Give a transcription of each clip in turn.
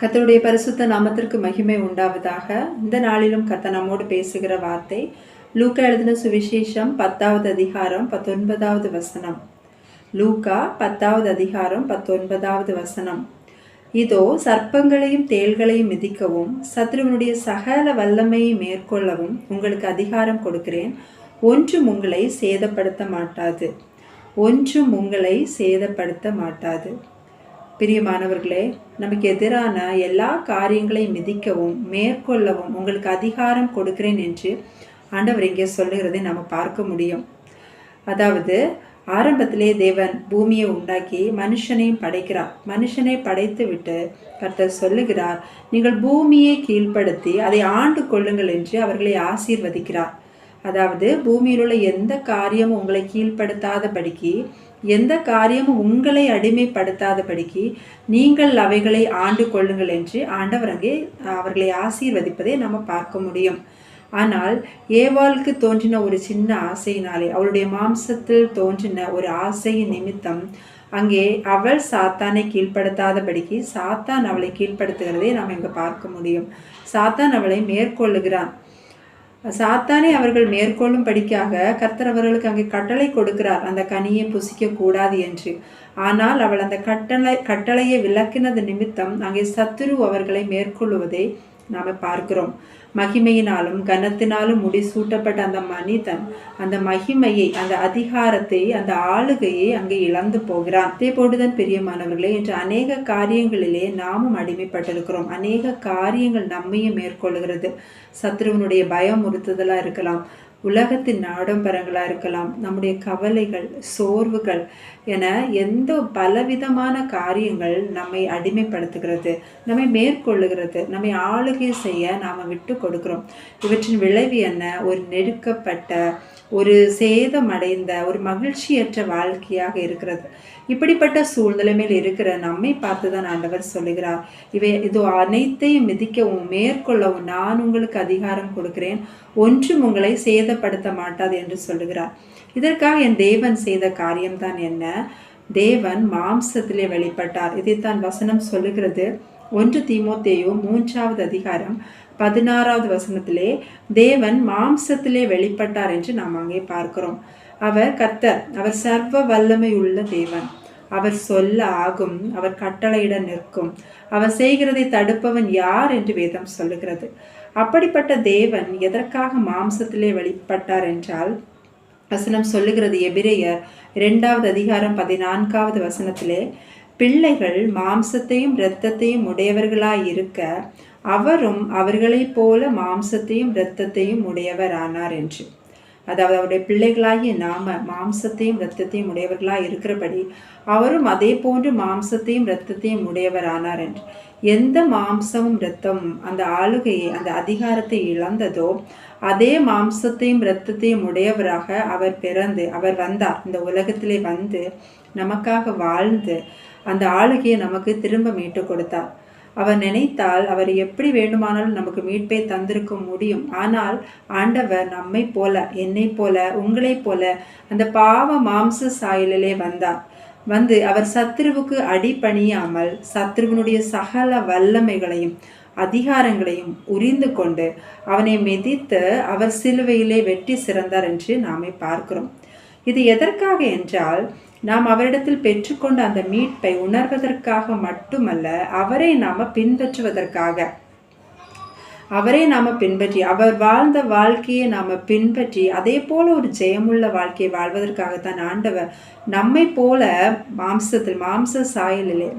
கர்த்தருடைய பரிசுத்த நாமத்திற்கு மகிமை உண்டாவதாக. இந்த நாளிலும் கர்த்தர் நம்மோடு பேசுகிற வார்த்தை லூக்கா எழுதின சுவிசேஷம் 10வது அதிகாரம் 19வது வசனம். லூக்கா 10வது அதிகாரம் 19வது வசனம். இதோ சர்ப்பங்களையும் தேள்களையும் மிதிக்கவும் சத்ருவனுடைய சகல வல்லமையை மேற்கொள்ளவும் உங்களுக்கு அதிகாரம் கொடுக்கிறேன். ஒன்றும் உங்களை சேதப்படுத்த மாட்டாது. ஒன்றும் உங்களை சேதப்படுத்த மாட்டாது. பிரியமானவர்களே, நமக்கு எதிரான எல்லா காரியங்களையும் மிதிக்கவும் மேற்கொள்ளவும் உங்களுக்கு அதிகாரம் கொடுக்கிறேன் என்று ஆண்டவர் இங்கே சொல்லுகிறதை நம்ம பார்க்க முடியும். அதாவது ஆரம்பத்திலே தேவன் பூமியை உண்டாக்கி மனுஷனையும் படைக்கிறார். மனுஷனை படைத்து விட்டு கர்த்தர் சொல்லுகிறார், நீங்கள் பூமியை கீழ்ப்படுத்தி அதை ஆண்டு கொள்ளுங்கள் என்று அவர்களை ஆசீர்வதிக்கிறார். அதாவது பூமியில் உள்ள எந்த காரியமும் உங்களை கீழ்ப்படுத்தாதபடிக்கு, எந்த காரியமும் உங்களை அடிமைப்படுத்தாதபடிக்கு நீங்கள் அவைகளை ஆண்டு கொள்ளுங்கள் என்று ஆண்டவர் அங்கே அவர்களை ஆசீர்வதிப்பதை நம்ம பார்க்க முடியும். ஆனால் ஏவாளுக்கு தோன்றின ஒரு சின்ன ஆசையினாலே, அவளுடைய மாம்சத்தில் தோன்றின ஒரு ஆசையின் நிமித்தம் அங்கே அவள் சாத்தானை கீழ்ப்படுத்தாதபடிக்கு சாத்தான் அவளை கீழ்ப்படுத்துகிறதை நாம் இங்கே பார்க்க முடியும். சாத்தான் அவளை மேற்கொள்ளுகிறான். சாத்தானே அவர்கள் மேற்கொள்ளும் படிக்காக கர்த்தர் அவர்களுக்கு அங்கே கட்டளை கொடுக்கிறார், அந்த கனியை புசிக்க கூடாது என்று. ஆனால் அவள் அந்த கட்டளையை விளக்கினது நிமித்தம் அங்கே சத்துரு அவர்களை மேற்கொள்ளுவதை நாம் பார்க்கிறோம். மகிமையினாலும் கனத்தினாலும் முடிசூட்டப்பட்ட அந்த மனிதன் அந்த மகிமையை, அந்த அதிகாரத்தை, அந்த ஆளுகையை அங்கே இழந்து போகிறான். அதே போட்டுதான் பிரியமானவர்களே, இன்று அநேக காரியங்களிலே நாமும் அடிமைப்பட்டிருக்கிறோம். அநேக காரியங்கள் நம்மையும் மேற்கொள்கிறது. சத்ருவனுடைய பயமுறுத்துதலா இருக்கலாம், உலகத்தின் ஆடம்பரங்களாக இருக்கலாம், நம்முடைய கவலைகள், சோர்வுகள் என எந்த பலவிதமான காரியங்கள் நம்மை அடிமைப்படுத்துகிறது, நம்மை மேற்கொள்ளுகிறது, நம்மை ஆளுகை செய்ய நாம் விட்டு கொடுக்கிறோம். இவற்றின் விளைவு என்ன? ஒரு நெருக்கப்பட்ட, ஒரு சேதமடைந்த, ஒரு மகிழ்ச்சியற்ற வாழ்க்கையாக இருக்கிறது. இப்படிப்பட்ட சூழ்நிலை மேல் இருக்கிற நம்மை பார்த்துதான் ஆண்டவர் சொல்லுகிறார், இதோ அனைத்தையும் மிதிக்கவும் மேற்கொள்ளவும் நான் உங்களுக்கு அதிகாரம் கொடுக்கிறேன், ஒன்றும் உங்களை சேதப்படுத்த மாட்டாது என்று சொல்லுகிறார். இதற்காக என் தேவன் செய்த காரியம்தான் என்ன? தேவன் மாம்சத்திலே வெளிப்பட்டார். இதைத்தான் வசனம் சொல்லுகிறது. 1 தீமோத்தேயு 3வது அதிகாரம் 16வது வசனத்திலே தேவன் மாம்சத்திலே வெளிப்பட்டார் என்று நாம் அங்கே பார்க்கிறோம். அவர் கர்த்தர், அவர் சர்வ வல்லமை உள்ள தேவன். அவர் சொல்ல ஆகும், அவர் கட்டளையிட நிற்கும், அவர் செய்கிறதை தடுப்பவன் யார் என்று வேதம் சொல்லுகிறது. அப்படிப்பட்ட தேவன் எதற்காக மாம்சத்திலே வெளிப்பட்டார் என்றால், வசனம் சொல்லுகிறது எபிரேயர் 2வது அதிகாரம் 14வது வசனத்திலே, பிள்ளைகள் மாம்சத்தையும் இரத்தத்தையும் உடையவர்களாய் இருக்க அவரும் அவர்களைப் போல மாம்சத்தையும் இரத்தத்தையும் உடையவர் ஆனார் என்று. அதாவது அவருடைய பிள்ளைகளாகிய நாம மாம்சத்தையும் இரத்தத்தையும் உடையவர்களாக இருக்கிறபடி அவரும் அதே போன்று மாம்சத்தையும் இரத்தத்தையும் உடையவர் ஆனார் என்று. எந்த மாம்சமும் இரத்தமும் அந்த ஆளுகையை, அந்த அதிகாரத்தை இழந்ததோ அதே மாம்சத்தையும் இரத்தத்தையும் உடையவராக அவர் பிறந்து, அவர் வந்தார், இந்த உலகத்திலே வந்து நமக்காக வாழ்ந்து அந்த ஆளுகையை நமக்கு திரும்ப மீட்டு கொடுத்தார். அவர் நினைத்தால் அவர் எப்படி வேண்டுமானாலும் நமக்கு மீட்பை தந்திருக்க முடியும். ஆனால் ஆண்டவர் நம்மை போல, என்னை போல, உங்களைப் போல அந்த பாவ மாம்ச சாயலிலே வந்தார். வந்து அவர் சத்ருவுக்கு அடிபணியாமல் சத்ருவனுடைய சகல வல்லமைகளையும் அதிகாரங்களையும் உரிந்து கொண்டு அவனை மிதித்து அவர் சிலுவையிலே வெற்றி சிறந்தார் என்று நாமே பார்க்கிறோம். இது எதற்காக என்றால், நாம் அவரிடத்தில் பெற்றுக்கொண்ட அந்த மீட்பை உணர்வதற்காக மட்டுமல்ல, அவரை நாம பின்பற்றுவதற்காக. அவரை நாம பின்பற்றி, அவர் வாழ்ந்த வாழ்க்கையை நாம பின்பற்றி அதே போல ஒரு ஜெயமுள்ள வாழ்க்கையை வாழ்வதற்காகத்தான் ஆண்டவர் நம்மை போல மாம்ச சாயலிலே,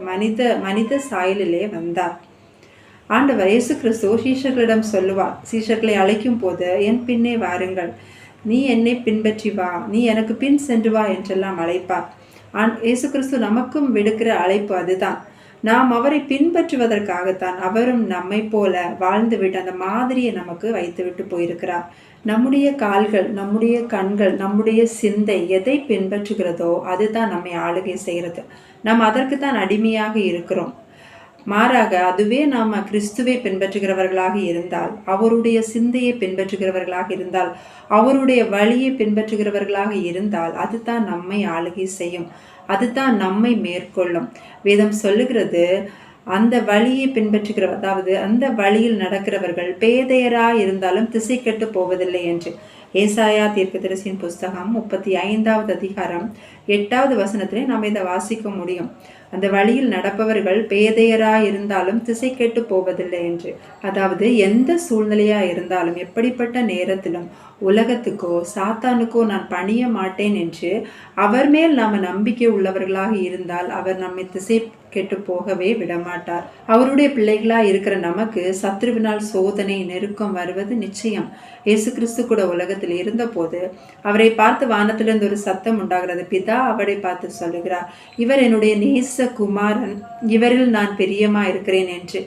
மனித சாயலிலே வந்தார். ஆண்டவர் இயேசு கிறிஸ்து சீஷர்களிடம் சொல்லுவார், சீஷர்களை அழைக்கும் போது, என் பின்னே வாருங்கள், நீ என்னை பின்பற்றி வா, நீ எனக்கு பின் சென்று வா என்றெல்லாம் அழைப்பார். இயேசு கிறிஸ்து நமக்கும் விடுக்கிற அழைப்பு அதுதான். நாம் அவரை பின்பற்றுவதற்காகத்தான் அவரும் நம்மை போல வாழ்ந்துவிட்டு அந்த மாதிரியை நமக்கு வைத்துவிட்டு போயிருக்கிறார். நம்முடைய கால்கள், நம்முடைய கண்கள், நம்முடைய சிந்தை எதை பின்பற்றுகிறதோ அதுதான் நம்மை ஆளுகை செய்கிறது. நாம் அதற்கு தான் அடிமையாக இருக்கிறோம். மாறாக அதுவே நாம் கிறிஸ்துவை பின்பற்றுகிறவர்களாக இருந்தால், அவருடைய சிந்தையை பின்பற்றுகிறவர்களாக இருந்தால், அவருடைய வழியை பின்பற்றுகிறவர்களாக இருந்தால் அதுதான் நம்மை ஆளுகை செய்யும், அதுதான் நம்மை மேற்கொள்ளும். வேதம் சொல்லுகிறது, அந்த வழியை பின்பற்றுகிற, அதாவது அந்த வழியில் நடக்கிறவர்கள் பேதையராய் இருந்தாலும் திசை கெட்டு போவதில்லை என்று ஏசாயா தீர்க்கதரிசியின் புஸ்தகம் 35வது அதிகாரம் 8வது வசனத்திலே நாம் இதை வாசிக்க முடியும். அந்த வழியில் நடப்பவர்கள் பேதையராய் இருந்தாலும் திசை கெட்டு போவதில்லை என்று. அதாவது எந்த சூழ்நிலையா இருந்தாலும், எப்படிப்பட்ட நேரத்திலும் உலகத்துக்கோ சாத்தானுக்கோ நான் பணிய மாட்டேன் என்று அவர் மேல் நாம் நம்பிக்கை உள்ளவர்களாக இருந்தால் அவர் நம்மை திசை கெட்டு போகவே விடமாட்டார். அவருடைய பிள்ளைகளா இருக்கிற நமக்கு சத்ருவினால் சோதனை நெருக்கம் வருவது நிச்சயம். இயேசு கிறிஸ்து கூட உலகத்தில் இருந்த போது அவரை பார்த்து வானத்திலிருந்து ஒரு சத்தம் உண்டாகிறது. பிதா அவரை பார்த்து சொல்லுகிறார், இவர் என்னுடைய நேச குமாரன், இவரில் நான் பிரியமா இருக்கிறேன் என்று.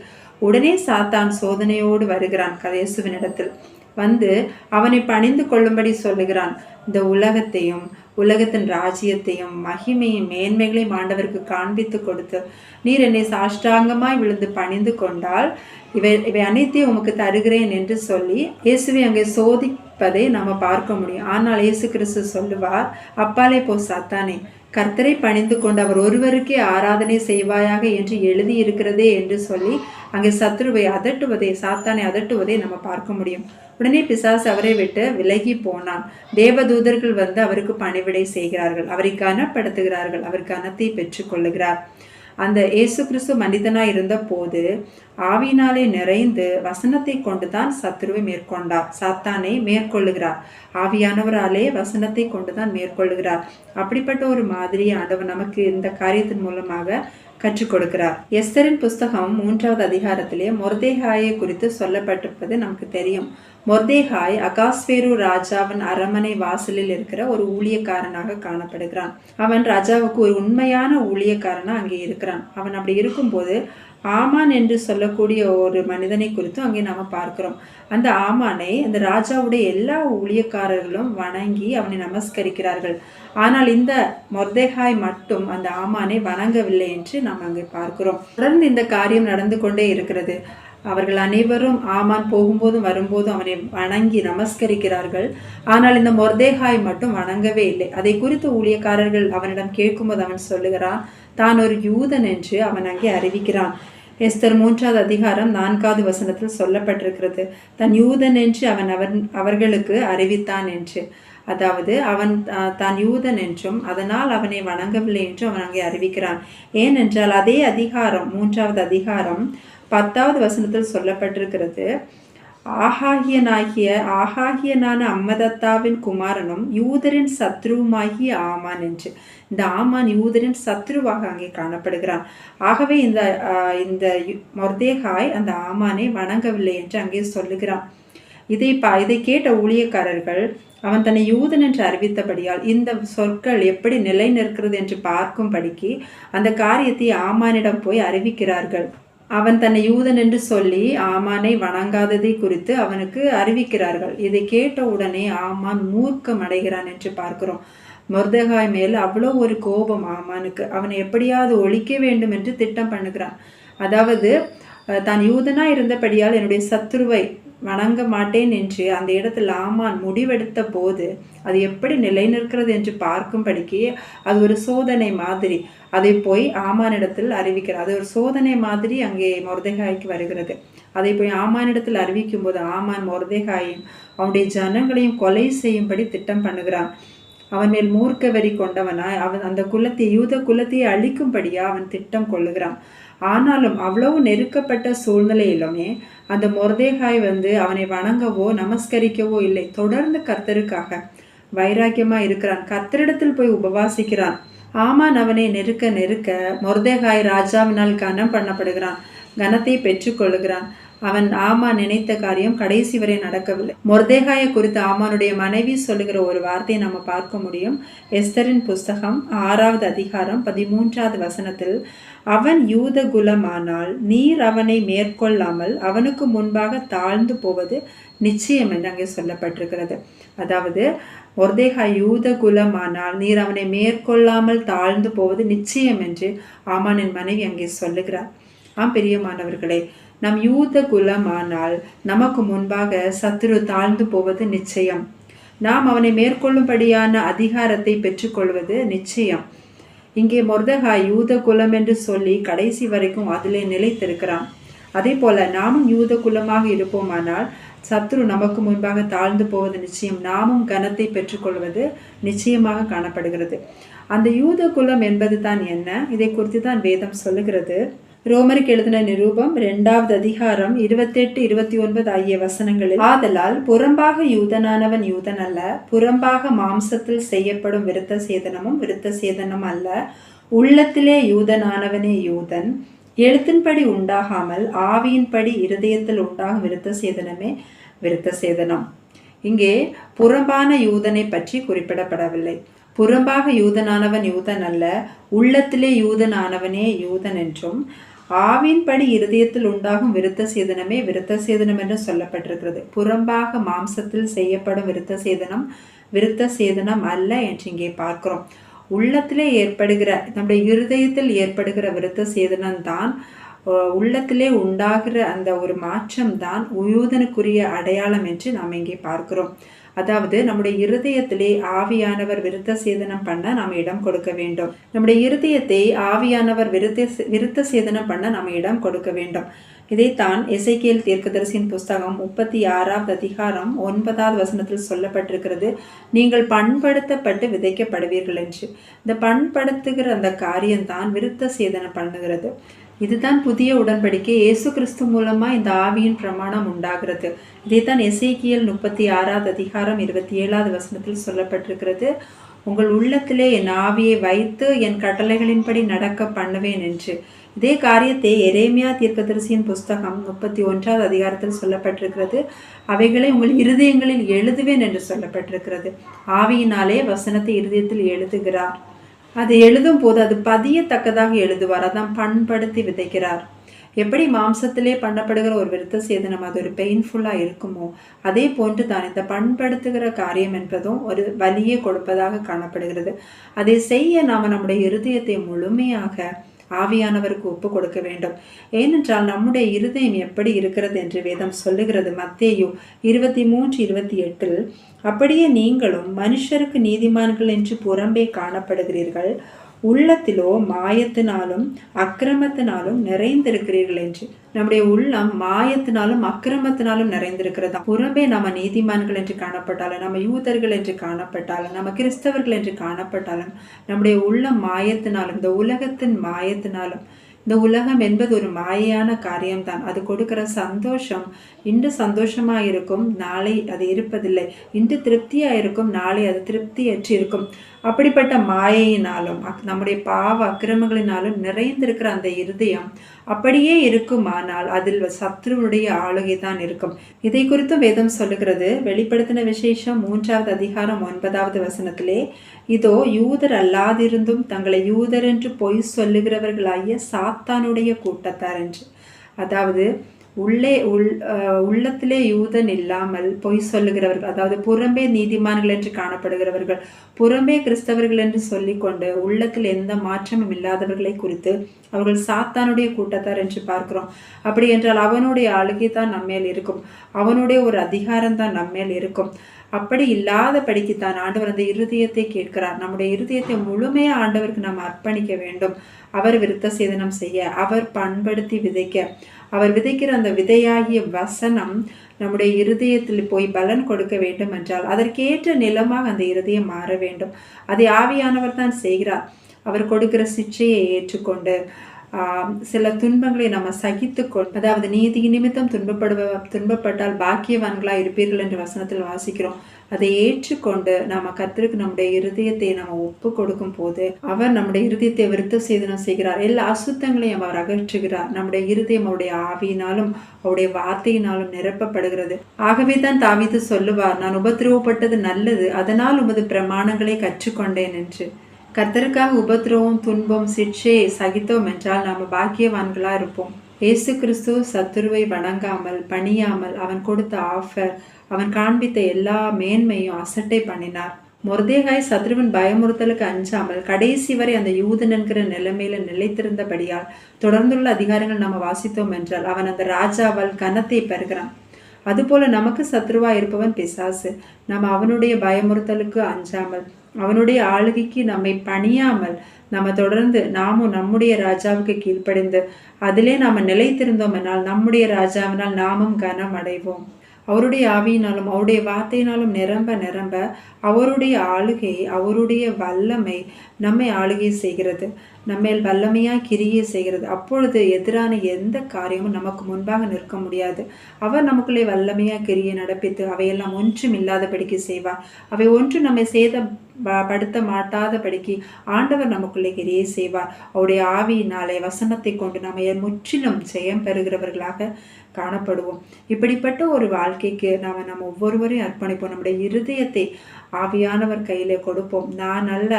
உடனே சாத்தான் சோதனையோடு வருகிறான் இயேசுவினிடத்தில் வந்து அவனை பணிந்து கொள்ளும்படி சொல்லுகிறான். இந்த உலகத்தையும் உலகத்தின் ராஜ்யத்தையும் மகிமையும் மேன்மைகளையும் ஆண்டவருக்கு காண்பித்து கொடுத்து, நீர் என்னை சாஷ்டாங்கமாய் விழுந்து பணிந்து கொண்டால் இவை அனைத்தையும் உமக்கு தருகிறேன் என்று சொல்லி இயேசுவை அங்கே சோதிப்பதை நம்ம பார்க்க முடியும். ஆனால் இயேசு கிறிஸ்து சொல்லுவார், அப்பாலே போ சாத்தானே, கர்த்தரை பணிந்து கொண்டு அவர் ஒருவருக்கே ஆராதனை செய்வாயாக என்று எழுதி இருக்கிறதே என்று சொல்லி அங்கே சத்ருவை அதட்டுவதை, சாத்தானை அதட்டுவதை நம்ம பார்க்க முடியும். உடனே பிசாசு அவரை விட்டு விலகி போனான். தேவதூதர்கள் வந்து அவருக்கு பணிவிடை செய்கிறார்கள், அவரை கனப்படுத்துகிறார்கள், அவர் கனத்தை பெற்றுக்கொள்ளுகிறார். அந்த இயேசு கிறிஸ்து மனிதனாய் இருந்த போது ஆவியினாலே நிறைந்து வசனத்தை கொண்டுதான் சத்ருவை மேற்கொண்டார், சாத்தானை மேற்கொள்ளுகிறார். ஆவியானவராலே வசனத்தை கொண்டுதான் மேற்கொள்ளுகிறார். அப்படிப்பட்ட ஒரு மாதிரியை ஆண்டவர் நமக்கு இந்த காரியத்தின் மூலமாக கற்றுக் கொடுக்கிறார். எஸ்தரின் புஸ்தகம் 3வது அதிகாரத்திலே மொர்தேகாயை குறித்து சொல்லப்பட்டிருப்பது நமக்கு தெரியும். மொர்தேகாய் அகாஸ்வேரு ராஜாவின் அரண்மனை வாசலில் இருக்கிற ஒரு ஊழியக்காரனாக காணப்படுகிறான். அவன் ராஜாவுக்கு ஒரு உண்மையான ஊழியக்காரனா அங்கே இருக்கிறான். அவன் அப்படி இருக்கும்போது ஆமான் என்று சொல்லக்கூடிய ஒரு மனிதனை குறித்தும் அங்கே நாம பார்க்கிறோம். அந்த ஆமானை அந்த ராஜாவுடைய எல்லா ஊழியக்காரர்களும் வணங்கி அவனை நமஸ்கரிக்கிறார்கள். ஆனால் இந்த மொர்தேகாய் மட்டும் அந்த ஆமானை வணங்கவில்லை என்று நாம் அங்கே பார்க்கிறோம். தொடர்ந்து இந்த காரியம் நடந்து கொண்டே இருக்கிறது. அவர்கள் அனைவரும் ஆமான் போகும்போதும் வரும்போதும் அவனை வணங்கி நமஸ்கரிக்கிறார்கள். ஆனால் இந்த மொர்தேகாய் மட்டும் வணங்கவே இல்லை. அதை குறித்து ஊழியக்காரர்கள் அவனிடம் கேட்கும்போது அவன் சொல்லுகிறான், தான் ஒரு யூதன் என்று அவன் அங்கே அறிவிக்கிறான். எஸ்தர் 3வது அதிகாரம் 4வது வசனத்தில் சொல்லப்பட்டிருக்கிறது, தன் யூதன் என்று அவன் அவர்களுக்கு அறிவித்தான் என்று. அதாவது அவன் தான் யூதன் என்றும் அதனால் அவனை வணங்கவில்லை என்றும் அவன் அங்கே அறிவிக்கிறான். ஏனென்றால் அதே அதிகாரம் 3வது அதிகாரம் 10வது வசனத்தில் சொல்லப்பட்டிருக்கிறது, ஆகாகியனான அம்மதத்தாவின் குமாரனும் யூதரின் சத்ருவுமாகிய ஆமான் என்று. இந்த ஆமான் யூதரின் சத்ருவாக அங்கே காணப்படுகிறான். ஆகவே இந்த மொர்தேகாய் அந்த ஆமானை வணங்கவில்லை என்று அங்கே சொல்லுகிறான். இதை கேட்ட ஊழியக்காரர்கள் அவன் தன்னை யூதன் என்று அறிவித்தபடியால் இந்த சொற்கள் எப்படி நிலை நிற்கிறது என்று பார்க்கும்படிக்கு அந்த காரியத்தை ஆமானிடம் போய் அறிவிக்கிறார்கள். அவன் தன்னை யூதன் என்று சொல்லி ஆமானை வணங்காததை குறித்து அவனுக்கு அறிவிக்கிறார்கள். இதை கேட்ட உடனே ஆமான் மூர்க்கம் அடைகிறான் என்று பார்க்கிறோம். மொர்தேகாய் மேல் அவ்வளோ ஒரு கோபம் ஆமானுக்கு. அவனை எப்படியாவது ஒழிக்க வேண்டும் என்று திட்டம் பண்ணுகிறான். அதாவது தான் யூதனா இருந்தபடியால் என்னுடைய சத்ருவை வணங்க மாட்டேன் என்று அந்த இடத்தில் ஆமான் முடிவெடுத்த போது அது எப்படி நிலை நிற்கிறது என்று பார்க்கும்படிக்கு அது ஒரு சோதனை மாதிரி அதை போய் ஆமானிடத்தில் அறிவிக்கிறார். அது ஒரு சோதனை மாதிரி அங்கே மொர்தேகாய்க்கு வருகிறது. அதை போய் ஆமானிடத்தில் அறிவிக்கும் போது ஆமான் மொர்தேகாயையும் அவனுடைய ஜனங்களையும் கொலை செய்யும்படி திட்டம் பண்ணுகிறான். அவன் மேல் மூர்க்க வெறி கொண்டவனாய் அவன் அந்த யூத குலத்தையே அழிக்கும்படியா அவன் திட்டம் கொள்ளுகிறான். ஆனாலும் அவ்வளவு நெருக்கப்பட்ட சூழ்நிலையிலுமே அந்த மொர்தேகாய் அவனை வணங்கவோ நமஸ்கரிக்கவோ இல்லை. தொடர்ந்து கர்த்தருக்காக வைராக்கியமா இருக்கிறான். கர்த்தரிடத்தில் போய் உபவாசிக்கிறான். ஆமான் அவனை நெருக்க மொர்தேகாய் ராஜாவினால் கனம் பண்ணப்படுகிறான், கனத்தை பெற்றுக்கொள்ளுகிறான். அவன் ஆமான் நினைத்த காரியம் கடைசி வரை நடக்கவில்லை. மொர்தேகாயை குறித்து ஆமானுடைய மனைவி சொல்லுகிற ஒரு வார்த்தையை நம்ம பார்க்க முடியும். எஸ்தரின் புஸ்தகம் 6வது அதிகாரம் 13வது வசனத்தில், அவன் யூத குலமானால் நீர் அவனை மேற்கொள்ளாமல் அவனுக்கு முன்பாக தாழ்ந்து போவது நிச்சயம் என்று அங்கே சொல்லப்பட்டிருக்கிறது. அதாவது மொர்தேகாய் யூத குலமானால் நீர் அவனை மேற்கொள்ளாமல் தாழ்ந்து போவது நிச்சயம் என்று ஆமானின் மனைவி அங்கே சொல்லுகிறார். பிரியமானவர்களே, நம் யூத குலமானால் நமக்கு முன்பாக சத்துரு தாழ்ந்து போவது நிச்சயம். நாம் அவனை மேற்கொள்ளும்படியான அதிகாரத்தை பெற்றுக்கொள்வது நிச்சயம். இங்கே மொர்தெகாய் யூத குலம் என்று சொல்லி கடைசி வரைக்கும் அதிலே நிலைத்திருக்கிறான். அதே போல நாமும் யூத குலமாக இருப்போமானால் சத்ரு நமக்கு முன்பாக தாழ்ந்து போவது நிச்சயம், நாமும் கனத்தை பெற்றுக்கொள்வது நிச்சயமாக காணப்படுகிறது. அந்த யூத குலம் என்பது தான் என்ன? இதை குறித்து தான் வேதம் சொல்லுகிறது. ரோமருக்கு எழுதின நிருபம் 2வது அதிகாரம் 28, 29 ஆகிய வசனங்களில், ஆதலால் புறம்பாக யூதனானவன் யூதன் அல்ல, புறம்பாக மாம்சத்தில் செய்யப்படும் விருத்த சேதனமும் விருத்த சேதனம் அல்ல, உள்ளத்திலே யூதனானவனே யூதன், எழுத்தின்படி உண்டாகாமல் ஆவியின்படி இருதயத்தில் உண்டாகும் விருத்த சேதனமே விருத்த சேதனம். இங்கே புறம்பான யூதனை பற்றி குறிப்பிடப்படவில்லை. புறம்பாக யூதனானவன் யூதன் அல்ல, உள்ளத்திலே யூதனானவனே யூதன் என்றும், ஆவியின்படி இருதயத்தில் உண்டாகும் விருத்த சேதனமே விருத்த சேதனம் என்று சொல்லப்பட்டிருக்கிறது. புறம்பாக மாம்சத்தில் செய்யப்படும் விருத்த சேதனம் விருத்த சேதனம் அல்ல என்று இங்கே பார்க்கிறோம். உள்ளத்திலே ஏற்படுகிற, நம்முடைய இருதயத்தில் ஏற்படுகிற விருத்த சேதனம் தான், உள்ளத்திலே உண்டாகிற அந்த ஒரு மாற்றம் தான் யூதனுக்குரிய அடையாளம் என்று நாம் இங்கே பார்க்கிறோம். அதாவது நம்முடைய இருதயத்திலே ஆவியானவர் விருத்த சேதனம் பண்ண நாம் இடம் கொடுக்க வேண்டும். நம்முடைய இருதயத்தை ஆவியானவர் விருத்த சேதனம் பண்ண நாம் இடம் கொடுக்க வேண்டும். இதைத்தான் எசேக்கியேல் தீர்க்கதரிசியின் புஸ்தகம் 36வது அதிகாரம் 9வது வசனத்தில் சொல்லப்பட்டிருக்கிறது. நீங்கள் பண்படுத்தப்பட்டு விதைக்கப்படுவீர்கள் என்று. இந்த பண்படுத்துகிற அந்த காரியம்தான் விருத்த சேதனம் பண்ணுகிறது. இதுதான் புதிய உடன்படிக்கை. இயேசு கிறிஸ்து மூலமா இந்த ஆவியின் பிரமாணம் உண்டாகிறது. இதைத்தான் எசேக்கியேல் 36வது அதிகாரம் 27வது வசனத்தில் சொல்லப்பட்டிருக்கிறது. உங்கள் உள்ளத்திலே என் ஆவியை வைத்து என் கட்டளைகளின்படி நடக்க பண்ணுவேன் என்று. இதே காரியத்தை எரேமியா தீர்க்கதரிசியின் புஸ்தகம் 31வது அதிகாரத்தில் சொல்லப்பட்டிருக்கிறது. அவைகளை உங்கள் இருதயங்களில் எழுதுவேன் என்று சொல்லப்பட்டிருக்கிறது. ஆவியினாலே வசனத்தை இருதயத்தில் எழுதுகிறார். அதை எழுதும் போது அது பதியத்தக்கதாக எழுதுவார். அதான் பண்படுத்தி விதைக்கிறார். எப்படி மாம்சத்திலே பண்ணப்படுகிற ஒரு விருத்த சேதனம் அது ஒரு பெயின்ஃபுல்லாக இருக்குமோ, அதே போன்று தான் இந்த பண்படுத்துகிற காரியம் என்பதும் ஒரு வலியை கொடுப்பதாக காணப்படுகிறது. அதை செய்ய நாம் நம்முடைய இருதயத்தை முழுமையாக ஆவியானவருக்கு ஒப்பு கொடுக்க வேண்டும். ஏனென்றால் நம்முடைய இருதயம் எப்படி இருக்கிறது என்று வேதம் சொல்லுகிறது. மத்தேயு 23:28, அப்படியே நீங்களும் மனுஷருக்கு நீதிமான்கள் என்று புறம்பே காணப்படுகிறீர்கள், உள்ளத்திலோ மாயத்தினாலும் அக்கிரமத்தினாலும் நிறைந்திருக்கிறீர்கள் என்று. நம்முடைய உள்ளம் மாயத்தினாலும் அக்கிரமத்தினாலும் நிறைந்திருக்கிறதா. புறம்பே நம்ம நீதிமான்கள் என்று காணப்பட்டாலும், நம்ம யூதர்கள் என்று காணப்பட்டாலும், நம்ம கிறிஸ்தவர்கள் என்று காணப்பட்டாலும், நம்முடைய உள்ளம் மாயத்தினாலும், இந்த உலகத்தின் மாயத்தினாலும். இந்த உலகம் என்பது ஒரு மாயையான காரியம்தான். அது கொடுக்கிற சந்தோஷம் இன்று சந்தோஷமாக இருக்கும், நாளை அது இருப்பதில்லை. இன்று திருப்தியாக இருக்கும், நாளை அது திருப்தியற்று இருக்கும். அப்படிப்பட்ட மாயையினாலும் நம்முடைய பாவ அக்கிரமங்களினாலும் நிறைந்திருக்கிற அந்த இருதயம் அப்படியே இருக்குமானால் அதில் சத்ருவுடைய ஆளுகை தான் இருக்கும். இதை குறித்து வேதம் சொல்லுகிறது. வெளிப்படுத்தின விசேஷம் 3வது அதிகாரம் 9வது வசனத்திலே, இதோ யூதர் அல்லாதிருந்தும் தங்களை யூதர் என்று பொய் சொல்லுகிறவர்களாகிய சாத்தானுடைய கூட்டத்தார் என்று. அதாவது உள்ளத்திலே யூதன் இல்லாமல் பொய் சொல்லுகிறவர்கள், அதாவது புறம்பே நீதிமான்கள் என்று காணப்படுகிறவர்கள், புறம்பே கிறிஸ்தவர்கள் என்று சொல்லிக்கொண்டு உள்ளத்தில் எந்த மாற்றமும் இல்லாதவர்களை குறித்து அவர்கள் சாத்தானுடைய கூட்டத்தார் என்று பார்க்கிறோம். அப்படி என்றால் அவனுடைய ஆளுகை தான் நம்மேல் இருக்கும், அவனுடைய ஒரு அதிகாரம் தான் நம்மேல் இருக்கும். அப்படி இல்லாதபடிக்குத்தான் ஆண்டவர் அந்த இருதயத்தை கேட்கிறார். நம்முடைய இருதயத்தை முழுமையாக ஆண்டவருக்கு நாம் அர்ப்பணிக்க வேண்டும். அவர் விருத்த சேதனம் செய்ய, அவர் பண்படுத்தி விதைக்க, அவர் விதைக்கிற அந்த விதையாகிய வசனம் நம்முடைய இருதயத்தில் போய் பலன் கொடுக்க வேண்டும் என்றால் அதற்கேற்ற நிலமாக அந்த இருதயம் மாற வேண்டும். அதை ஆவியானவர் தான் செய்கிறார். அவர் கொடுக்கிற சிற்றையை ஏற்றுக்கொண்டு சில துன்பங்களை நம்ம சகித்து கொண்டு, அதாவது நீதி நிமித்தம் துன்பப்பட்டால் பாக்கியவான்களாக இருப்பீர்கள் என்று வசனத்தில் வாசிக்கிறோம். அதை ஏற்றுக்கொண்டு நாம கர்த்தருக்கு நம்முடைய இருதயத்தை நம்ம ஒப்பு கொடுக்கும் போது அவர் நம்முடைய இருதயத்தை விருத்த சேதனம் செய்கிறார். எல்லா அசுத்தங்களையும் அவர் அகற்றுகிறார். நம்முடைய இருதயம் அவருடைய ஆவியினாலும் அவருடைய வார்த்தையினாலும் நிரப்பப்படுகிறது. ஆகவே தான் தாவீது சொல்லுவார், நான் உபத்திரவப்பட்டது நல்லது, அதனால் உமது பிரமாணங்களை கற்றுக்கொண்டேன் என்று. கர்த்தருக்காக உபத்திரவம், துன்பம், சிட்சையை சகித்தோம் என்றால் நாம் பாக்கியவான்களா இருப்போம். இயேசு கிறிஸ்து சத்துருவை வணங்காமல் பணியாமல் அவன் கொடுத்த ஆஃபர், அவன் காண்பித்த எல்லா மேன்மையும் அசட்டை பண்ணினார். மொர்தெகாய் சத்ருவின் பயமுறுத்தலுக்கு அஞ்சாமல் கடைசி வரை அந்த யூதன் என்கிற நிலைமையில நிலைத்திருந்தபடியால் தொடர்ந்துள்ள அதிகாரங்கள் நம்ம வாசித்தோம் என்றால் அவன் அந்த ராஜாவால் கனத்தை பெறுகிறான். அதுபோல நமக்கு சத்ருவா இருப்பவன் பிசாசு. நம்ம அவனுடைய பயமுறுத்தலுக்கு அஞ்சாமல் அவனுடைய ஆளுகைக்கு நம்மை பணியாமல் நம்ம தொடர்ந்து நாமும் நம்முடைய ராஜாவுக்கு கீழ்ப்படிந்து அதிலே நாம நிலைத்திருந்தோம் என்னால் நம்முடைய ராஜாவினால் நாமும் கனம் அடைவோம். அவருடைய ஆவியினாலும் அவருடைய வார்த்தையினாலும் நிரம்ப நிரம்ப அவருடைய ஆளுகை, அவருடைய வல்லமை நம்மை ஆளுகை செய்கிறது, நம்மேல் வல்லமையாக கிரியை செய்கிறது. அப்பொழுது எதிரான எந்த காரியமும் நமக்கு முன்பாக நிற்க முடியாது. அவர் நமக்குள்ளே வல்லமையாக கிரியை நடப்பித்து அவையெல்லாம் ஒன்றும் இல்லாதபடிக்கு செய்வார். அவை ஒன்று நம்மை படுத்த மாட்டாதபடிக்கு ஆண்டவர் நமக்குள்ளே கிரியை செய்வார். அவருடைய ஆவியினாலே வசனத்தை கொண்டு நம்ம முற்றிலும் ஜெயம் பெறுகிறவர்களாக காணப்படுவோம். இப்படிப்பட்ட ஒரு வாழ்க்கைக்கு நம்ம ஒவ்வொருவரையும் அர்ப்பணிப்போம். நம்முடைய இருதயத்தை ஆவியானவர் கையிலே கொடுப்போம். நான் அல்ல,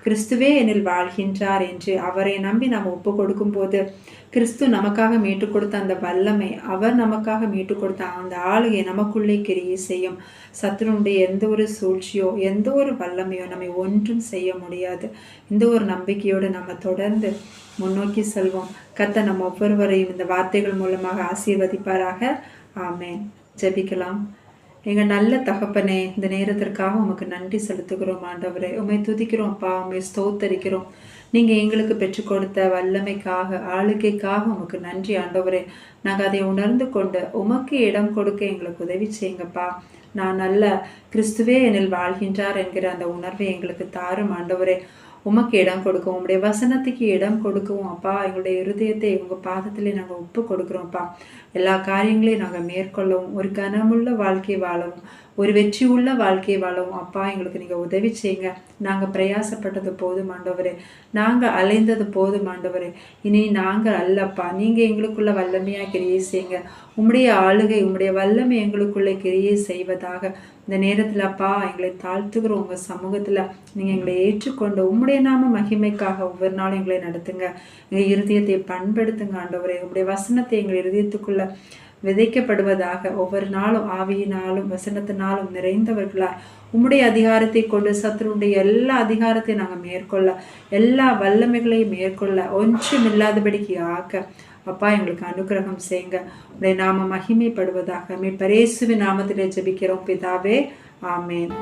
கிறிஸ்துவே என்னில் வாழ்கின்றார் என்று அவரை நம்பி நாம் ஒப்பு கொடுக்கும் போது கிறிஸ்து நமக்காக மீட்டு கொடுத்த அந்த வல்லமை, அவர் நமக்காக மீட்டு கொடுத்த அந்த ஆளுகை நமக்குள்ளே கிரியை செய்யும். சத்துருடைய எந்த ஒரு சூழ்ச்சியோ எந்த ஒரு வல்லமையோ நம்மை ஒன்றும் செய்ய முடியாது. இந்த ஒரு நம்பிக்கையோடு நம்ம தொடர்ந்து முன்னோக்கி செல்வோம். கர்த்தர் நம்ம ஒவ்வொருவரையும் இந்த வார்த்தைகள் மூலமாக ஆசீர்வதிப்பாராக. ஆமென். ஜெபிக்கலாம். எங்கள் நல்ல தகப்பனே, இந்த நேரத்திற்காக உமக்கு நன்றி செலுத்துகிறோம் ஆண்டவரே. உம்மை துதிக்கிறோம் அப்பா, உம்மை ஸ்தோத்தரிக்கிறோம். நீங்கள் எங்களுக்கு பெற்றுக் கொடுத்த வல்லமைக்காக, ஆளுகைக்காக உமக்கு நன்றி ஆண்டவரே. நாங்கள் அதை உணர்ந்து கொண்டு உமக்கு இடம் கொடுக்க எங்களுக்கு உதவி செய்யுங்கப்பா. நான் நல்ல, கிறிஸ்துவே என்னில் வாழ்கின்றார் என்கிற அந்த உணர்வை எங்களுக்கு தாரும் ஆண்டவரே. உமக்கு இடம் கொடுக்கவும், உங்களுடைய வசனத்துக்கு இடம் கொடுக்கவும் அப்பா, எங்களுடைய இருதயத்தை உங்கள் பாதத்திலே நாங்கள் ஒப்பு கொடுக்குறோம்ப்பா. எல்லா காரியங்களையும் நாங்கள் மேற்கொள்ளவும், ஒரு கனமுள்ள வாழ்க்கை வாழவும், ஒரு வெற்றி உள்ள வாழ்க்கை வாழவும் அப்பா எங்களுக்கு நீங்கள் உதவி செய்யுங்க. நாங்கள் பிரயாசப்பட்டது போதும் ஆண்டவரே, நாங்கள் அலைந்தது போதும் ஆண்டவரே. இனி நாங்கள் அல்லப்பா, நீங்கள் எங்களுக்குள்ள வல்லமையாக கிரியை செய்யுங்க. உம்முடைய ஆளுகை, உம்முடைய வல்லமை எங்களுக்குள்ளே கிரியை செய்வதாக இந்த நேரத்தில் அப்பா எங்களை தாழ்த்துக்கிறோம். உங்கள் சமூகத்தில் நீங்கள் எங்களை ஏற்றுக்கொண்டு உம்முடைய நாம மகிமைக்காக ஒவ்வொரு நாளும் எங்களை நடத்துங்க. எங்கள் இருதயத்தை பண்படுத்துங்க ஆண்டவரே. உம்முடைய வசனத்தை எங்கள் இருதயத்துக்குள்ள விதைக்கப்படுவதாக ஒவ்வொரு நாளும் ஆவியினாலும் வசனத்தினாலும் நிறைந்தவர்களாய் உம்முடைய அதிகாரத்தை கொண்டு சத்துருடைய எல்லா அதிகாரத்தையும் நாங்கள் மேற்கொள்ள, எல்லா வல்லமைகளையும் மேற்கொள்ள, ஒன்றும் இல்லாதபடிக்கு ஆக்க அப்பா எங்களுக்கு அனுகிரகம் செய்யுங்க. உடைய நாம மகிமைப்படுவதாக மீட்பர் இயேசுவின் நாமத்திலே ஜெபிக்கிறோம் பிதாவே. ஆமென்.